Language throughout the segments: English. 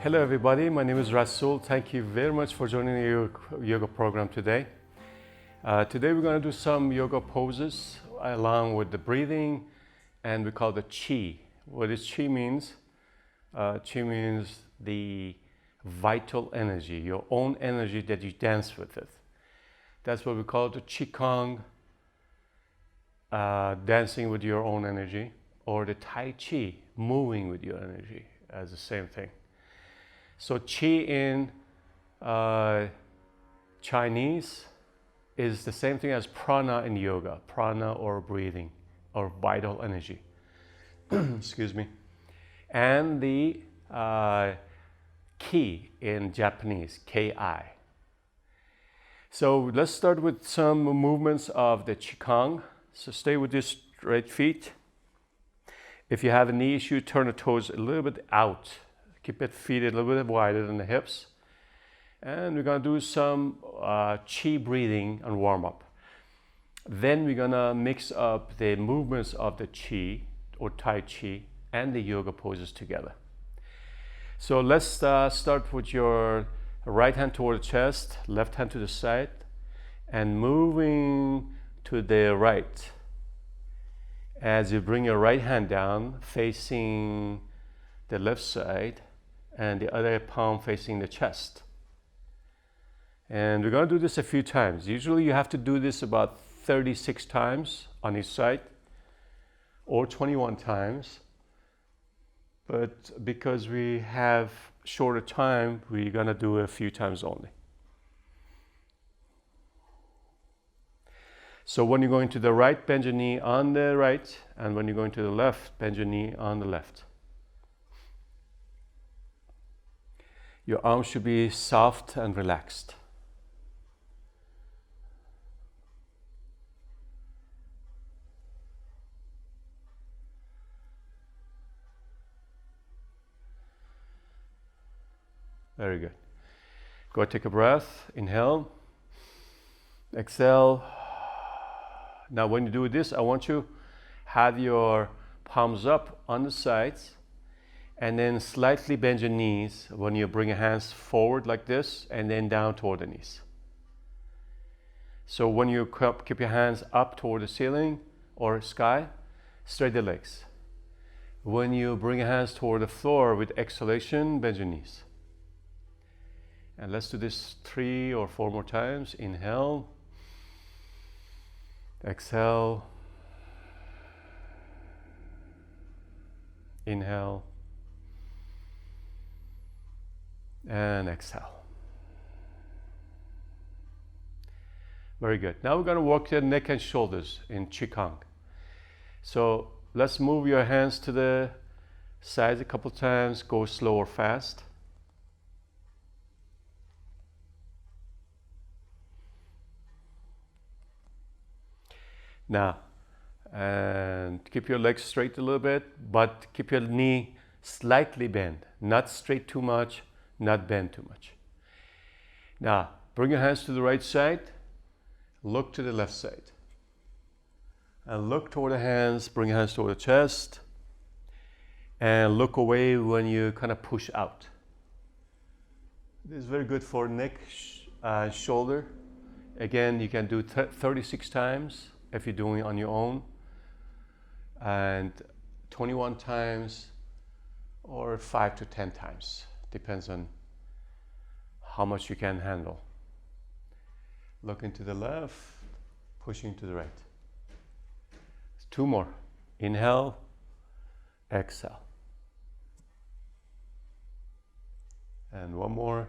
Hello everybody, my name is Rasoul. Thank you very much for joining the yoga program today. Today we're going to do some yoga poses along with the breathing, and we call it Qi. What is Qi means? Qi means the vital energy, your own energy that you dance with it. That's what we call it, the Qigong, dancing with your own energy, or the Tai Chi, moving with your energy, as the same thing. So Qi in Chinese is the same thing as prana in yoga, prana or breathing or vital energy. Excuse me. And the ki in Japanese, ki. So let's start with some movements of the Qigong. So stay with your straight feet. If you have a knee issue, turn the toes a little bit out. Keep it feet a little bit wider than the hips. And we're going to do some Qi breathing and warm up. Then we're going to mix up the movements of the Qi or Tai Chi and the yoga poses together. So let's start with your right hand toward the chest, left hand to the side, and moving to the right. As you bring your right hand down, facing the left side, and the other palm facing the chest. And we're going to do this a few times. Usually you have to do this about 36 times on each side, or 21 times. But because we have shorter time, we're going to do a few times only. So when you're going to the right, bend your knee on the right, and when you're going to the left, bend your knee on the left. Your arms should be soft and relaxed. Very good. Go take a breath. Inhale. Exhale. Now when you do this, I want you to have your palms up on the sides, and then slightly bend your knees when you bring your hands forward like this, and then down toward the knees. So when you keep your hands up toward the ceiling or sky, straight the legs. When you bring your hands toward the floor with exhalation, bend your knees. And let's do this 3 or 4 more times. Inhale. Exhale. Inhale. And exhale. Very good. Now we're going to work your neck and shoulders in Qigong. So let's move your hands to the sides a couple times. Go slow or fast. Now, and keep your legs straight a little bit, but keep your knee slightly bent, not straight too much, not bend too much. Now, bring your hands to the right side, look to the left side. And look toward the hands, bring your hands toward the chest, and look away when you kind of push out. This is very good for neck, shoulder. Again, you can do 36 times if you're doing it on your own, and 21 times or 5 to 10 times. Depends on how much you can handle. Looking to the left, pushing to the right. 2 more. Inhale, exhale. And 1 more.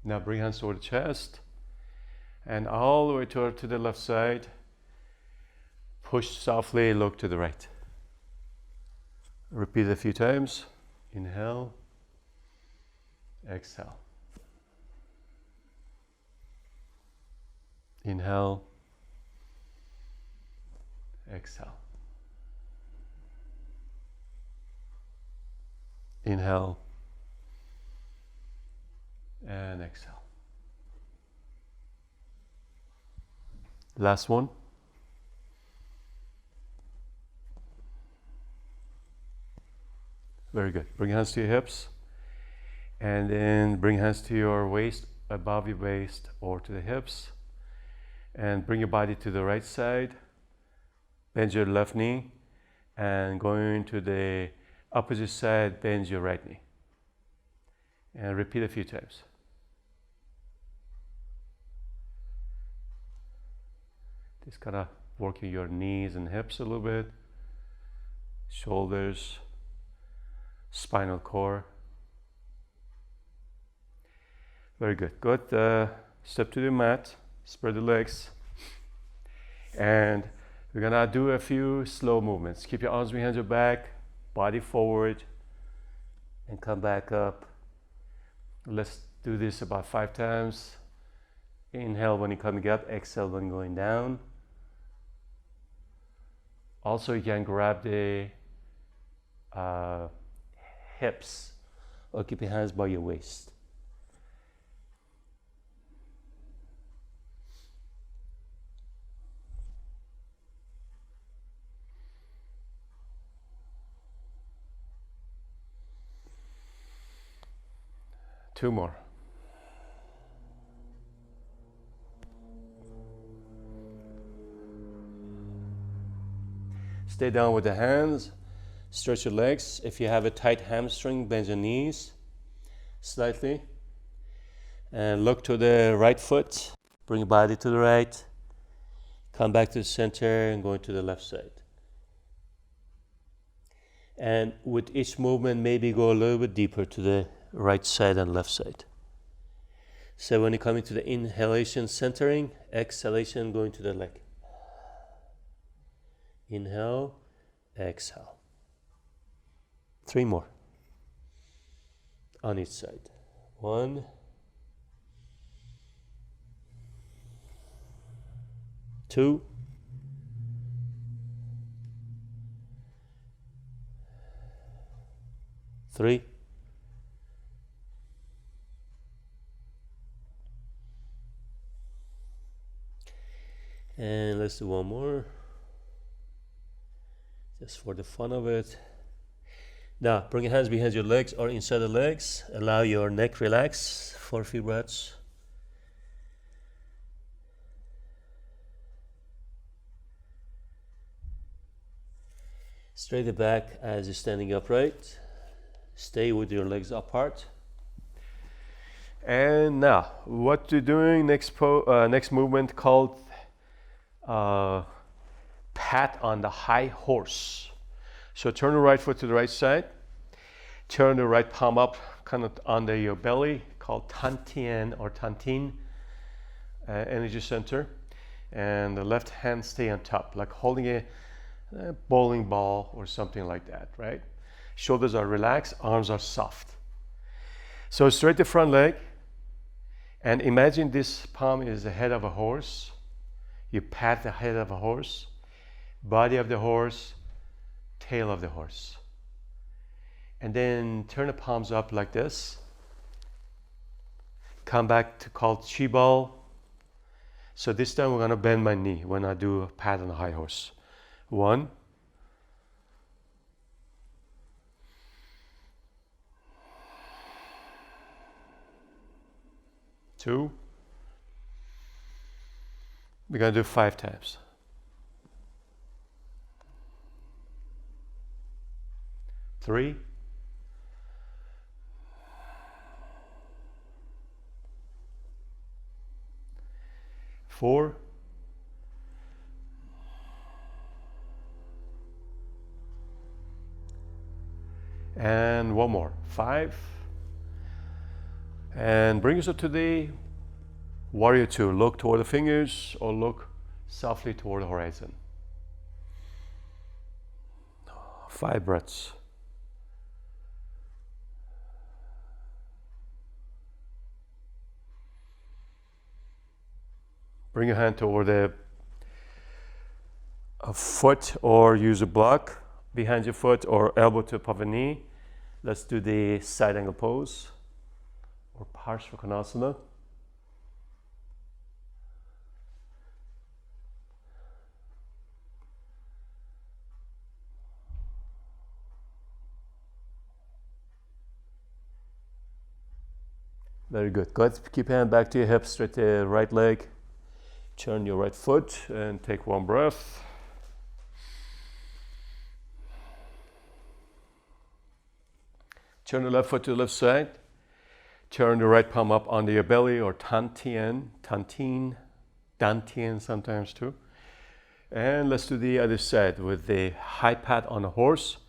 Now bring hands toward the chest, and all the way to the left side. Push softly, look to the right. Repeat a few times. Inhale, exhale. Inhale, exhale. Inhale, and exhale. Last one. good. Bring your hands to your hips. And then bring hands to your waist, above your waist, or to the hips. And bring your body to the right side. Bend your left knee. And going to the opposite side, bend your right knee. And repeat a few times. Just kind of working your knees and hips a little bit. Shoulders, spinal cord. Very good. Good. Step to the mat. Spread the legs. And we're gonna do a few slow movements. Keep your arms behind your back, body forward, and come back up. Let's do this about 5 times. Inhale when you're coming up, exhale when going down. Also, you can grab the hips or keep your hands by your waist. Two more. Stay down with the hands. Stretch your legs. If you have a tight hamstring, bend your knees slightly. And look to the right foot. Bring your body to the right. Come back to the center and go to the left side. And with each movement, maybe go a little bit deeper to the right side and left side. So when you come into the inhalation, centering, exhalation, going to the leg. Inhale, exhale. 3 more. On each side. 1, 2, 3, and let's do one more, just for the fun of it. Now, bring your hands behind your legs or inside the legs. Allow your neck relax for a few breaths. Straighten back as you're standing upright. Stay with your legs apart. And now, what you're doing next movement called pat on the high horse. So turn the right foot to the right side. Turn the right palm up, kind of under your belly, called Tantien or Tantin, energy center. And the left hand stay on top, like holding a bowling ball or something like that, right? Shoulders are relaxed, arms are soft. So straight the front leg, and imagine this palm is the head of a horse. You pat the head of a horse, body of the horse, tail of the horse. And then turn the palms up like this. Come back to called chi ball. So this time we're gonna bend my knee when I do a pat on the high horse. 1, 2. We're gonna do 5 times. 3, 4, 1 more, 5. And bring yourself to the warrior 2. Look toward the fingers or look softly toward the horizon. 5 breaths. Bring your hand toward a foot or use a block behind your foot or elbow to above the knee. Let's do the side angle pose or Parshvakonasana. Very good. Good. Keep your hand back to your hips, straight the right leg. Turn your right foot and take one breath. Turn the left foot to the left side. Turn the right palm up onto your belly, or dantian sometimes too. And let's do the other side with the high pat on a horse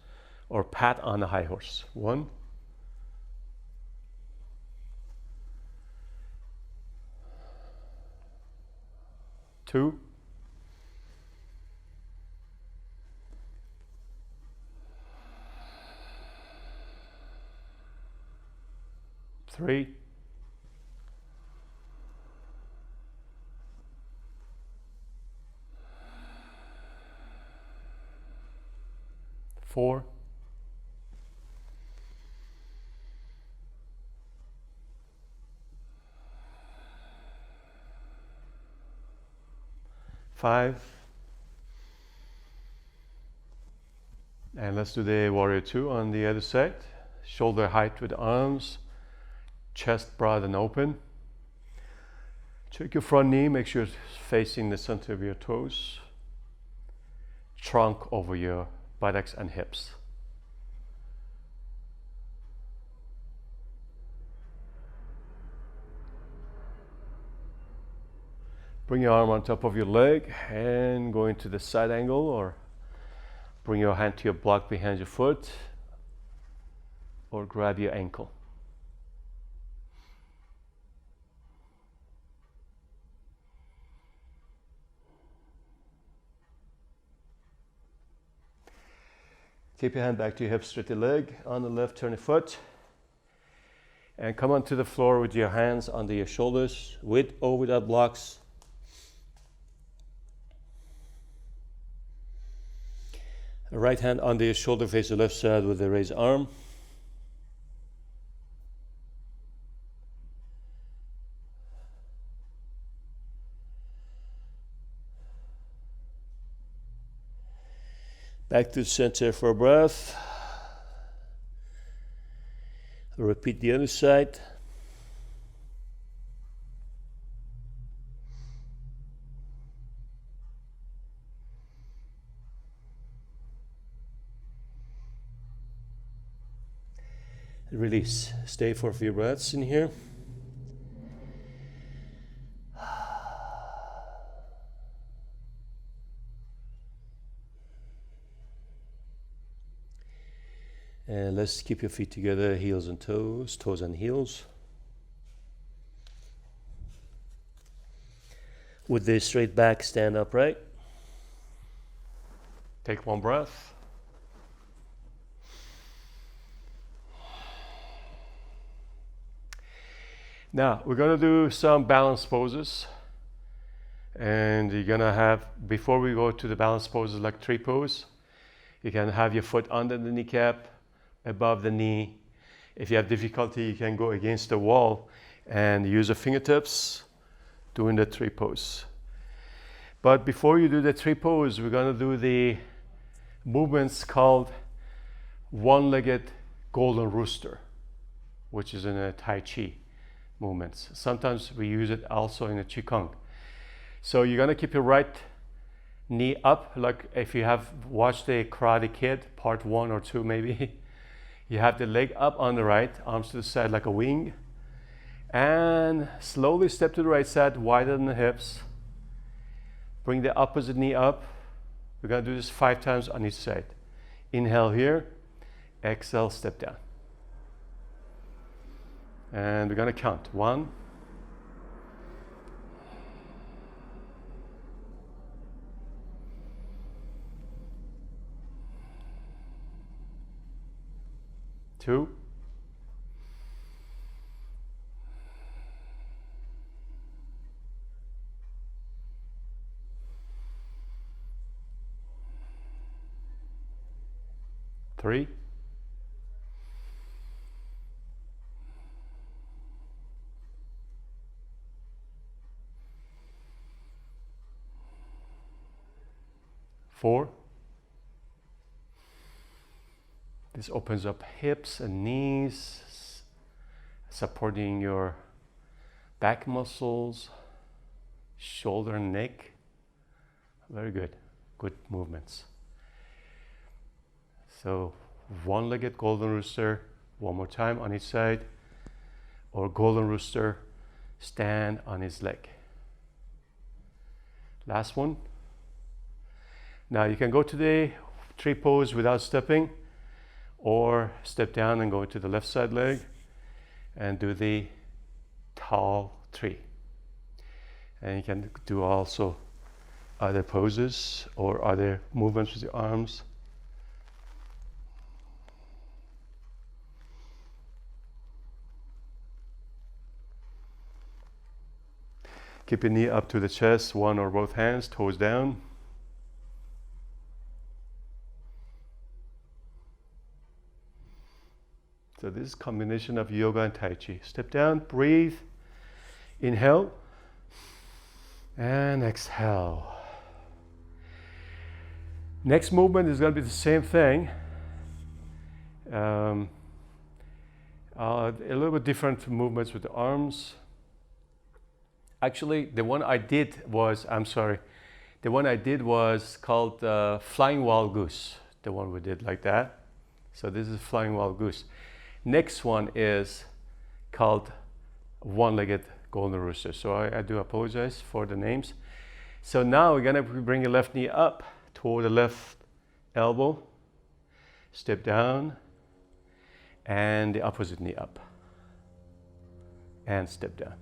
or pat on a high horse. 1, 2, 3, 4, 5, and let's do the warrior 2 on the other side. Shoulder height with arms, chest broad and open. Check your front knee, make sure it's facing the center of your toes. Trunk over your buttocks and hips. Bring your arm on top of your leg and go into the side angle, or bring your hand to your block behind your foot, or grab your ankle. Keep your hand back to your hips, straight the leg. On the left, turn the foot. And come onto the floor with your hands under your shoulders, with or without blocks. The right hand under your shoulder, face the left side with the raised arm. Back to the center for a breath. Repeat the other side. Release. Stay for a few breaths in here. And let's keep your feet together, heels and toes, toes and heels. With the straight back, stand upright. Take one breath. Now, we're going to do some balance poses. And you're going to have, before we go to the balance poses like tree pose, you can have your foot under the kneecap, above the knee. If you have difficulty, you can go against the wall and use the fingertips doing the tree pose. But before you do the tree pose, we're going to do the movements called one-legged golden rooster, which is in a Tai Chi movements. Sometimes we use it also in a Qigong. So you're going to keep your right knee up, like if you have watched the Karate Kid, part 1 or 2 maybe. You have the leg up on the right, arms to the side like a wing. And slowly step to the right side, wider than the hips. Bring the opposite knee up. We're going to do this 5 times on each side. Inhale here, exhale, step down. And we're going to count. 1, 2, 3, 4. This opens up hips and knees, supporting your back muscles, shoulder and neck. Very good. Good movements. So one-legged golden rooster, one more time on each side, or golden rooster, stand on his leg. Last one. Now you can go to the tree pose without stepping, or step down and go to the left side leg and do the tall tree. And you can do also other poses or other movements with your arms. Keep your knee up to the chest, one or both hands, toes down. So this is a combination of yoga and Tai Chi. Step down, breathe, inhale, and exhale. Next movement is going to be the same thing. A little bit different movements with the arms. Actually, the one I did was called Flying Wild Goose. The one we did like that. So this is Flying Wild Goose. Next one is called One-Legged Golden Rooster. So I do apologize for the names. So now we're gonna bring your left knee up toward the left elbow. Step down, and the opposite knee up. And step down.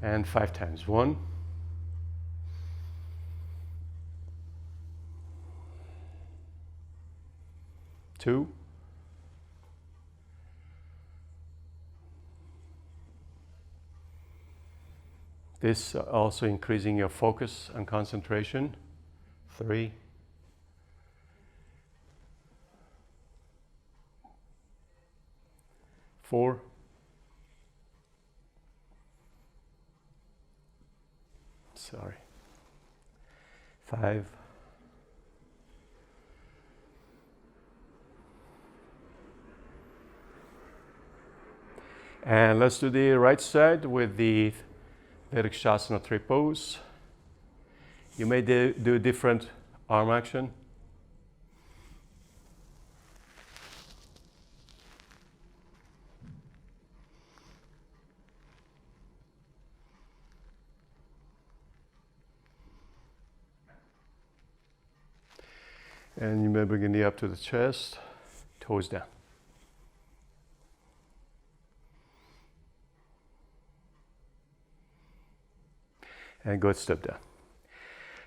And 5 times. 1, 2, this also increasing your focus and concentration. 3, 4, 5, and let's do the right side with the Virikshasana tree pose. You may do different arm action. And you may bring your knee up to the chest, toes down. And good, step down.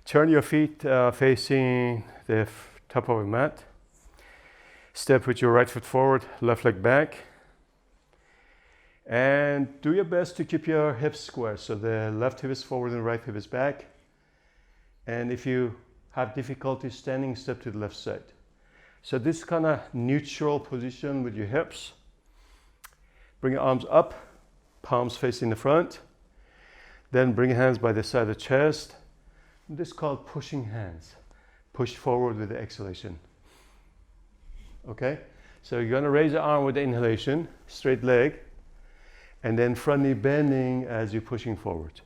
Turn your feet facing the top of the mat. Step with your right foot forward, left leg back. And do your best to keep your hips square. So the left hip is forward and right hip is back. And if you have difficulty standing, step to the left side. So this kind of neutral position with your hips. Bring your arms up, palms facing the front. Then bring your hands by the side of the chest. This is called pushing hands. Push forward with the exhalation. Okay? So you're going to raise the arm with the inhalation, straight leg, and then front knee bending as you're pushing forward.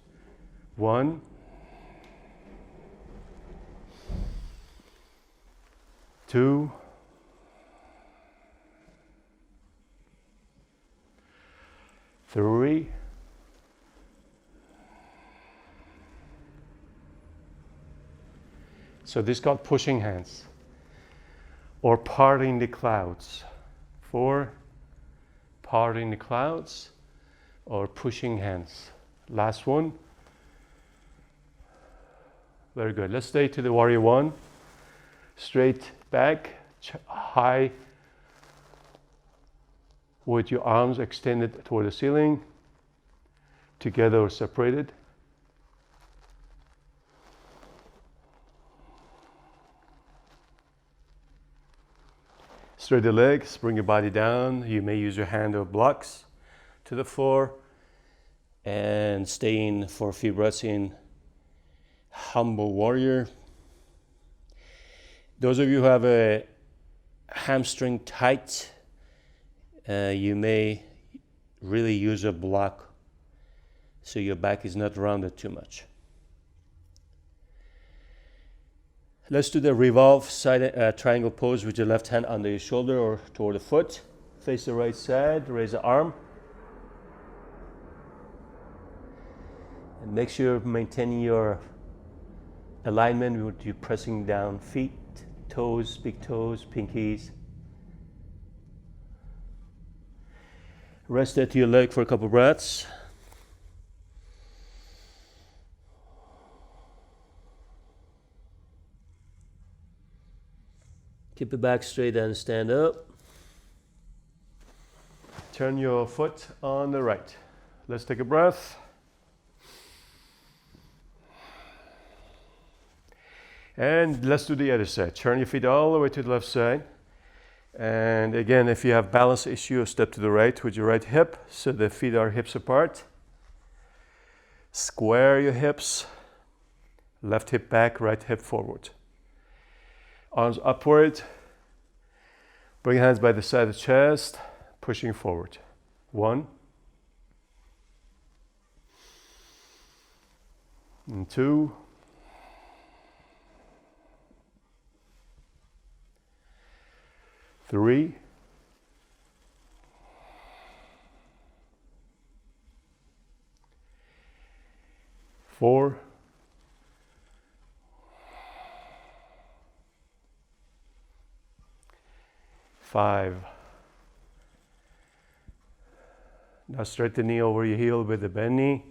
1, 2, 3, 4. So this is called pushing hands or parting the clouds. 4, parting the clouds or pushing hands. Last one. Very good. Let's stay to the warrior 1. Straight back, high with your arms extended toward the ceiling, together or separated. Straight the legs, bring your body down. You may use your hand or blocks to the floor and stay in for a few breaths in humble warrior. Those of you who have a hamstring tight, you may really use a block so your back is not rounded too much. Let's do the revolve side triangle pose with your left hand under your shoulder or toward the foot. Face the right side, raise the arm. And make sure you're maintaining your alignment with you pressing down feet, toes, big toes, pinkies. Rest at your leg for a couple breaths. Keep the back straight and stand up. Turn your foot on the right. Let's take a breath. And let's do the other side. Turn your feet all the way to the left side. And again, if you have balance issue, step to the right with your right hip so the feet are hips apart. Square your hips. Left hip back, right hip forward. Arms upward. Bring hands by the side of the chest, pushing forward. 1. And 2. 3. 4. 5. Now straight the knee over your heel with the bend knee.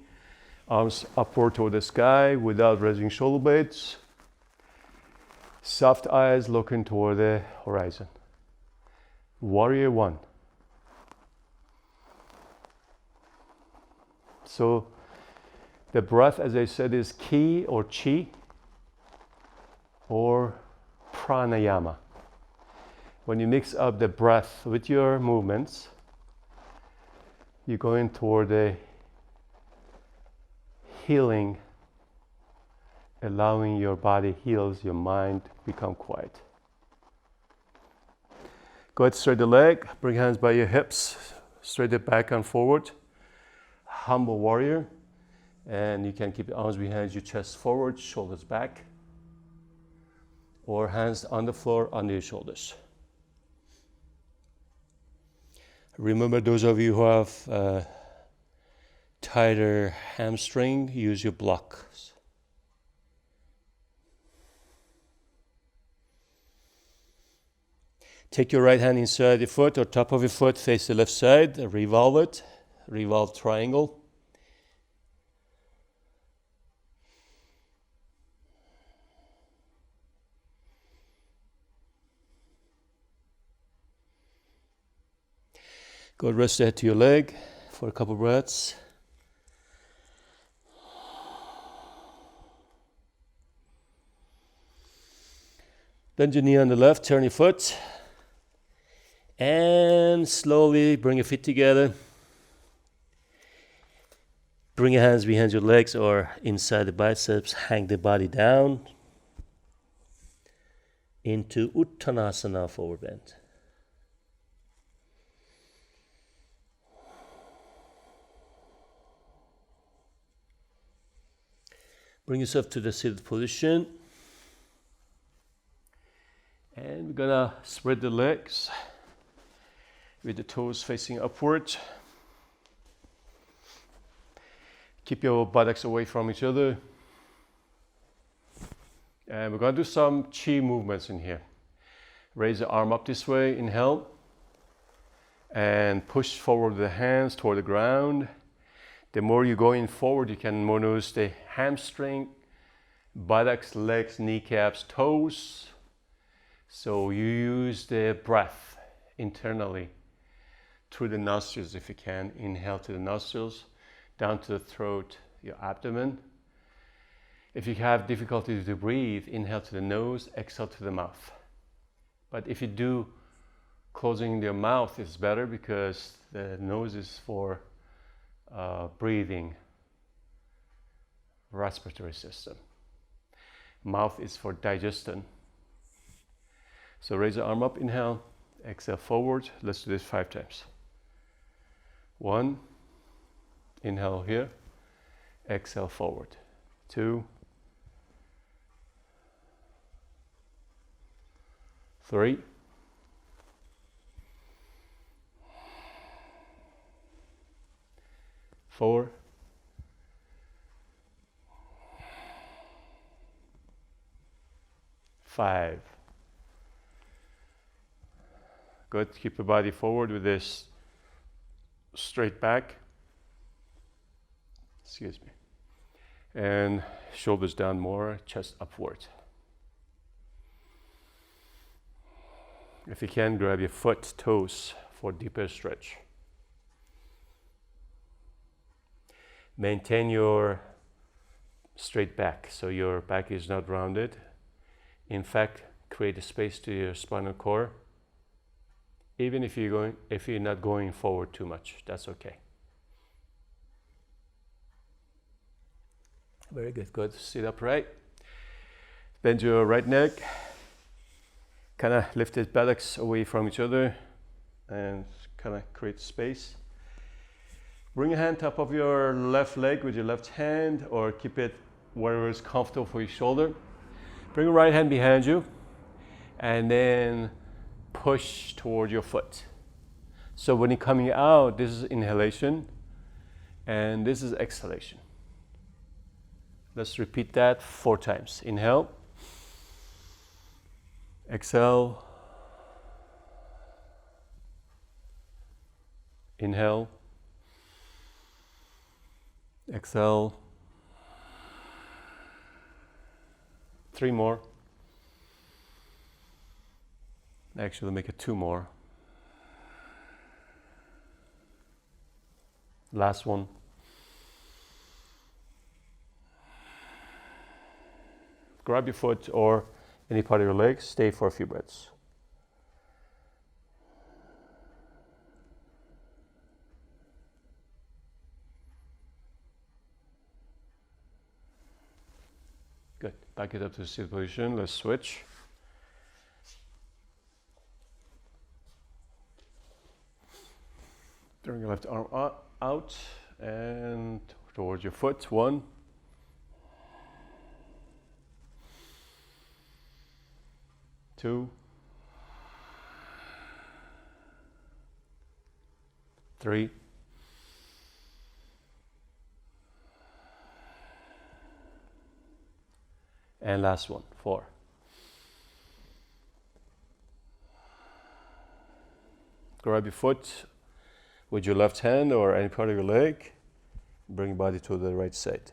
Arms upward toward the sky without raising shoulder blades. Soft eyes looking toward the horizon. Warrior 1. So the breath, as I said, is ki or chi or pranayama. When you mix up the breath with your movements, you're going toward a healing, allowing your body heals, your mind become quiet. Go ahead, straight the leg, bring hands by your hips, straight it back and forward. Humble warrior. And you can keep your arms behind your chest forward, shoulders back. Or hands on the floor under your shoulders. Remember, those of you who have tighter hamstring, use your blocks. Take your right hand inside your foot or top of your foot, face the left side, revolve it, revolve triangle. Go rest the head to your leg for a couple breaths. Bend your knee on the left, turn your foot. And slowly bring your feet together. Bring your hands behind your legs or inside the biceps. Hang the body down into Uttanasana, forward bend. Bring yourself to the seated position. And we're gonna spread the legs with the toes facing upward. Keep your buttocks away from each other. And we're gonna do some chi movements in here. Raise the arm up this way, inhale. And push forward the hands toward the ground. The more you go in forward, you can more notice the hamstring, buttocks, legs, kneecaps, toes. So you use the breath internally through the nostrils if you can. Inhale to the nostrils, down to the throat, your abdomen. If you have difficulty to breathe, inhale to the nose, exhale to the mouth. But if you do, closing your mouth is better because the nose is for breathing, respiratory system. Mouth is for digestion. So raise the arm up, inhale, exhale forward. Let's do this 5 times. 1, inhale here, Exhale forward. 2, 3, 4, 5. Good. Keep the body forward with this straight back. Excuse me. And shoulders down more, chest upward. If you can, grab your foot, toes for deeper stretch. Maintain your straight back, so your back is not rounded. In fact, create a space to your spinal cord. Even if you're not going forward too much, that's okay. Very good. Good. Sit upright. Bend your right neck. Kind of lift the buttocks away from each other and kind of create space. Bring your hand top of your left leg with your left hand, or keep it wherever is comfortable for your shoulder. Bring your right hand behind you and then push toward your foot. So when you're coming out, this is inhalation and this is exhalation. Let's repeat that 4 times. Inhale. Exhale. Inhale. Exhale. 3 more. Actually, make it 2 more. Last one. Grab your foot or any part of your legs. Stay for a few breaths. Good. Back it up to the seated position. Let's switch. Bring your left arm out and towards your foot. 1. 2. 3. 4. Last one, 4. Grab your foot with your left hand or any part of your leg. Bring your body to the right side.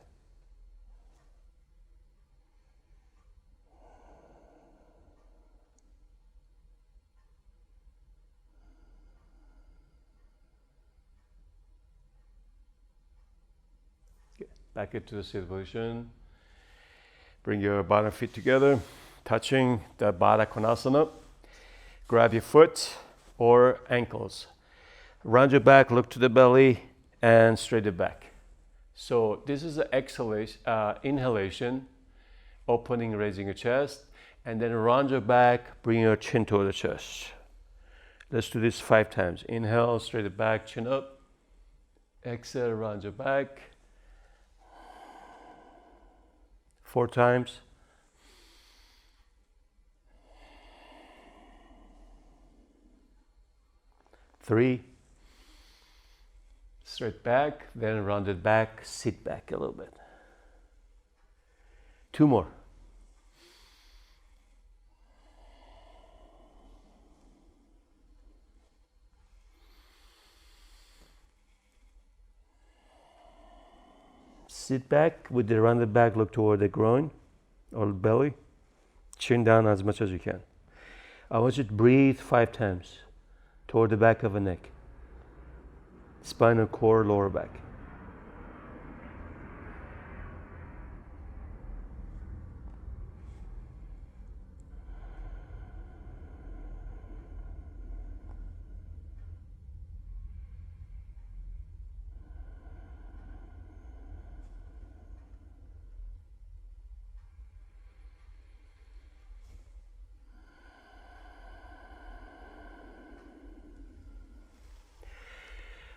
Back into the seated position. Bring your bottom feet together, touching the Baddha Konasana. Grab your foot or ankles. Round your back, look to the belly, and straight it back. So this is the exhalation, inhalation, opening, raising your chest, and then round your back, bring your chin toward the chest. Let's do this 5 times. Inhale, straight it back, chin up. Exhale, round your back. 4 times. 3. Straight back, then round it back, sit back a little bit. 2 more. Sit back with the rounded back, look toward the groin or belly. Chin down as much as you can. I want you to breathe 5 times toward the back of the neck. Spinal cord, lower back.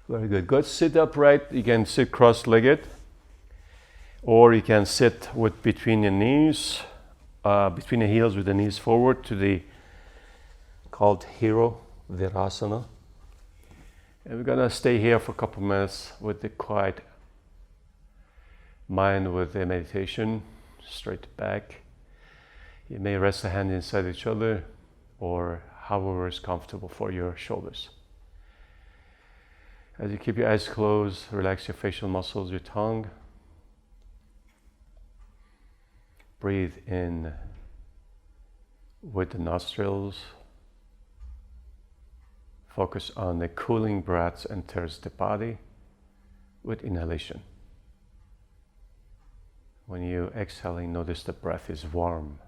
Very good. Good. Sit upright. You can sit cross-legged. Or you can sit with between your knees, between the heels with the knees forward to the called Hero Virasana. And we're gonna stay here for a couple minutes with the quiet mind with the meditation, straight back. You may rest the hands inside each other or however is comfortable for your shoulders. As you keep your eyes closed, relax your facial muscles, your tongue. Breathe in with the nostrils. Focus on the cooling breaths enters the body with inhalation. When you exhaling, notice the breath is warm.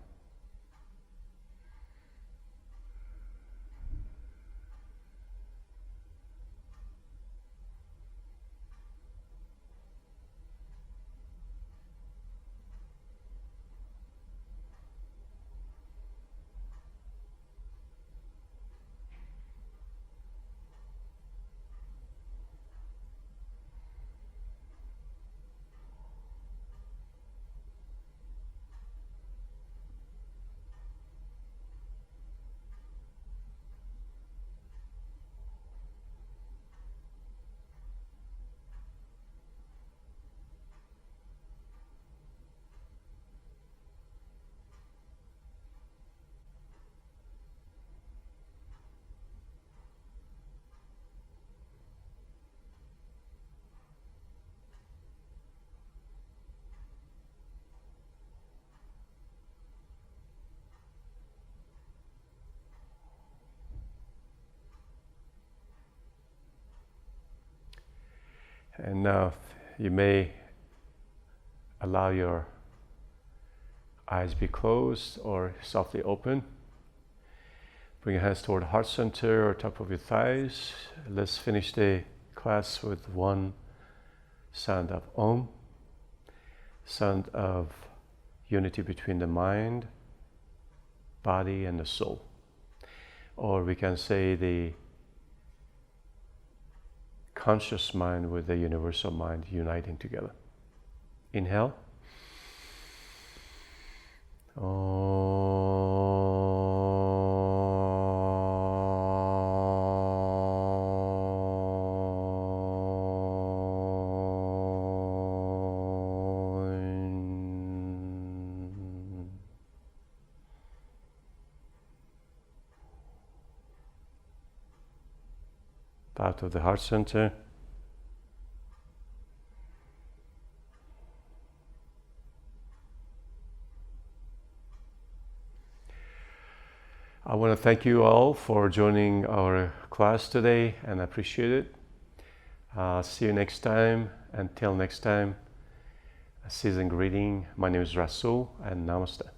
And now you may allow your eyes be closed or softly open. Bring your hands toward the heart center or top of your thighs. Let's finish the class with one sound of Om, sound of unity between the mind, body, and the soul. Or we can say the conscious mind with the universal mind uniting together. Inhale. Out of the heart center. I want to thank you all for joining our class today and I appreciate it. See you next time. Until next time, a seasoned greeting. My name is Rasoul and Namaste.